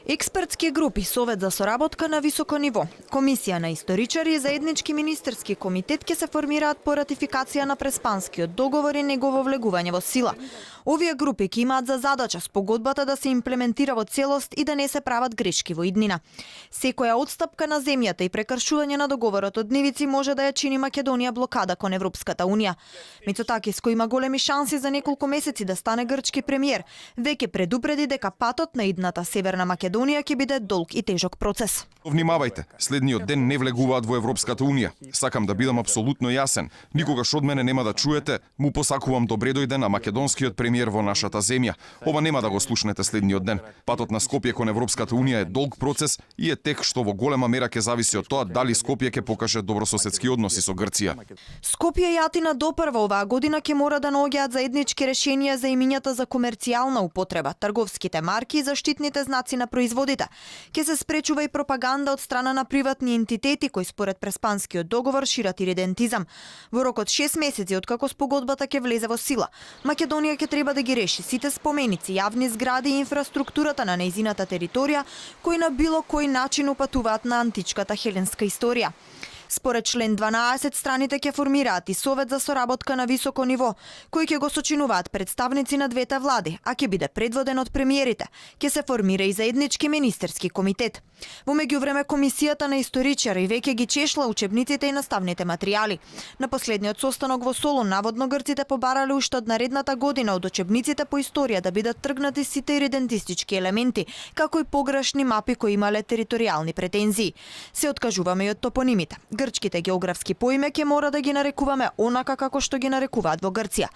Експертски групи, Совет за соработка на високо ниво, Комисија на историчари и заеднички министерски комитет ќе се формираат по ратификација на Преспанскиот договор и негово влегување во сила. Овие групи ќе имаат за задача спогодбата да се имплементира во целост и да не се прават грешки во иднина. Секоја отстапка на земјата и прекршување на договорот од нивици може да ја чини Македонија блокада кон Европската унија. Мицотакис, кој има големи шанси за неколку месеци да стане грчки премиер, веќе предупреди дека патот на идната Северна Македонија ќе биде долг и тежок процес. Внимавајте, следниот ден не влегуваат во Европската унија. Сакам да бидам апсолутно јасен. Никогаш од мене нема да чуете, му посакувам добре дојде на македонскиот премиер во нашата земја. Ова нема да го слушнете следниот ден. Патот на Скопје кон Европската унија е долг процес и е тек што во голема мера ќе зависи од тоа дали Скопје ќе покаже добрососедски односи со Грција. Скопје и Атина допрва оваа година ќе мора да наоѓаат заеднички решенија за имињата за комерцијална употреба, трговските марки и заштитните знаци на производите. Ќе се спречува и пропаганда од страна на приватни ентитети кои според Преспанскиот договор шират иридентизам. Во рок од 6 месеци откако спогодбата ќе влезе во сила, Македонија ќе треба да ги реши сите споменици, јавни згради и инфраструктурата на нејзината територија кои на било кој начин упатуваат на античката хеленска историја. Според член 12, страните ќе формираат и Совет за соработка на високо ниво, кој ќе го сочинуваат представници на двете влади, а ќе биде предводен од премиерите. Ќе се формира и заеднички министерски комитет. Во меѓувреме Комисијата на историчари веќе ги чешла учебниците и наставните материјали. На последниот состанок во Солун наводно грците побарале уште од наредната година од учебниците по историја да бидат тргнати сите иридентистички елементи, како и погрешни мапи кои имале територијални претензии. Се откажуваме и од топонимите. Грчките географски поиме ќе мора да ги нарекуваме онака како што ги нарекуваат во Грција.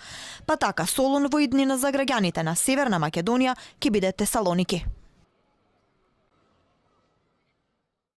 Па така Солун во иднина за граѓаните на Северна Македонија ќе биде Тесалоники.